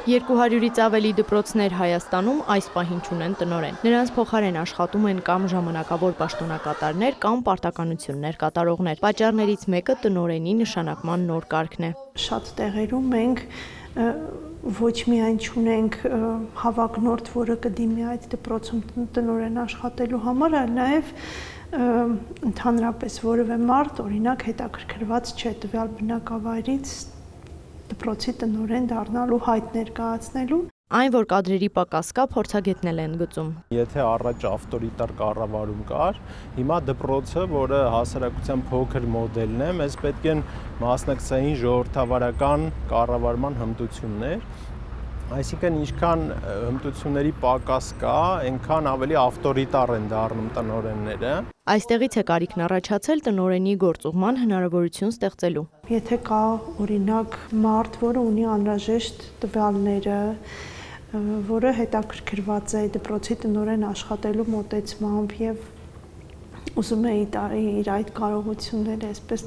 200-ից ավելի դպրոցներ Հայաստանում այս պահին չունեն տնօրեն։ Նրանց փոխարեն աշխատում են կամ ժամանակավոր պաշտոնակատարներ, կամ պարտականություններ կատարողներ։ Պատճառներից մեկը տնօրենի նշանակման նոր կարգն է։ Շատ տեղերում մենք ոչ միայն չունենք հավակնորդ, որը կդիմի այդ դպրոցում տնօրեն աշխատելու համար, այլ նաև ընդհանրապես որևէ մարդ, օրինակ, հետաքրքրված չէ տվյալ բնակավայրից դպրոցի տնօրեն դառնալու հայտ ներկայացնելու։ Այն, որ կադրերի պակաս կա, փորձագետնել են գծում։ Եթե առաջ ավտորիտար կառավարում կար, հիմա դպրոցը, որը հասարակության փոքր մոդելն է, մեզ պետք են մասնակցային ժողովրդավարական կառավարման հմտություններ, այսինքն ինչքան հմտությունների պակաս կա, այնքան ավելի ավտորիտար են դառնում տնօրենները։ Այստեղից է կարիքն առաջացել տնօրենի գործուղման հնարավորություն ստեղծելու։ Եթե կա օրինակ մարդ, որը ունի անհրաժեշտ տվյալները, որը հետաքրքրված է դպրոցի տնօրեն աշխատելու մոտեցմամբ եւ ուզում է իր այդ կարողությունները այսպես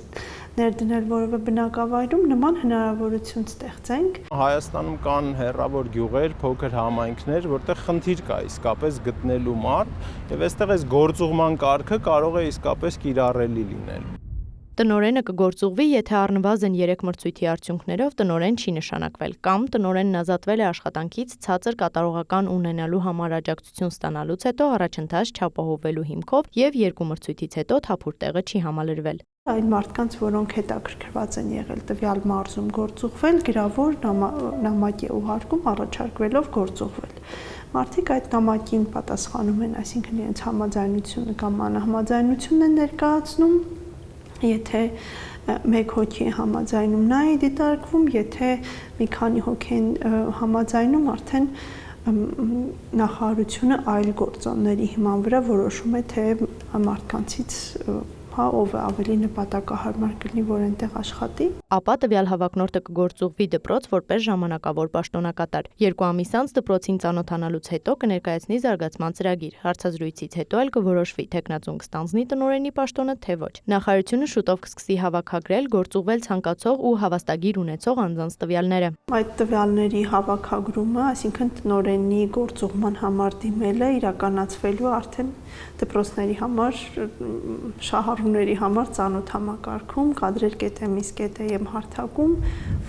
ներդնել որևէ բնակավայրում, նման հնարավորություն ստեղծենք։ Հայաստանում կան հեռավոր գյուղեր, փոքր համայնքներ, որտեղ խնդիր կա իսկապես գտնելու մարդ, եւ այստեղ այս գործուղման կարգը կարող է իսկապես կիրառելի լինել։ Տնօրենը կգործուղվի, եթե առնվազն 3 մրցույթի արդյունքներով տնօրեն չի նշանակվել, կամ տնօրենն ազատվել է աշխատանքից ցածր կատարողական ունենալու համար աջակցություն ստանալուց հետո առաջընթաց չապահովելու հիմքով եւ 2 մրցույթից հետո թափուր տեղը չի համալրվել։ Այն մարդկանց, որոնք հետաքրքրված են եղել տվյալ մարզում գործուղվել, գրավոր նամակ է ուղարկում առաջարկվելով գործուղվել։ Մարդիկ այդ նամակին պատասխանում են, այսինքն իրենց համաձայնությունը կամ անհամաձայնությունն են ներկայացնում։ Եթե մեկ հոգի է համաձայնում, նա է դիտարկվում, եթե մի քանի հոգի են համաձայնում, արդեն նախարարությունը այլ գործոնների հիման վրա որոշում է, թե մարդկանցից ով է ավելի նպատակահարմար կլինի, որ այնտեղ աշխատի։ Ապա տվյալ հավակնորդը կգործուղվի դպրոց որպես ժամանակավոր պաշտոնակատար։ 2 ամիս անց դպրոցին ծանոթանալուց հետո կներկայացնի զարգացման ծրագիր։ Հարցազրույցից հետո էլ կորոշվի թեկնածուն կստանձնի տնօրենի պաշտոնը, թե ոչ։ Նախարարությունը շուտով կսկսի հավաքագրել գործուղվել ցանկացող ու հավաստագիր ունեցող անձանց տվյալները։ Այդ տվյալների հավաքագրումը, այսինքն տնօրենի գործուղման համար դիմելը իրականացվելու արդեն դպրոցների համար շահառուների համար ծանոթ համակարգում, կադրեր.mis.am հարթակում,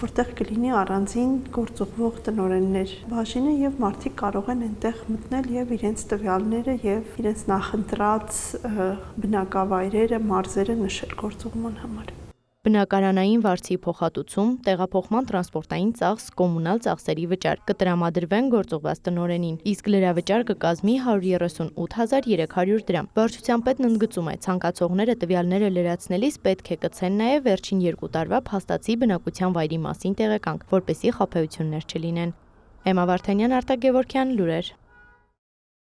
որտեղ կլինի առանձին գործուղվող տնօրեններ բաժինը եւ մարդիկ կարող են այնտեղ մտնել եւ իրենց տվյալները եւ իրենց նախընտրած բնակավայրերը, մարզերը նշել գործուղման համար։ Բնակարանային վարձի փոխհատուցում, տեղափոխման տրանսպորտային ծախս, կոմունալ ծախսերի վճար կտրամադրվեն գործուղված տնօրենին, իսկ լրավճար կկազմի 138.300 դրամ։ Վարչության պետն ընդգծում է, ցանկացողները տվյալները լրացնելիս պետք է կցեն նաև վերջին 2 տարվա փաստացի բնակության վայրի մասին տեղեկանք, որպեսզի խաբեություններ չլինեն։ Էմմա Վարդանյան, Արտակ Գևորգյան, լուրեր։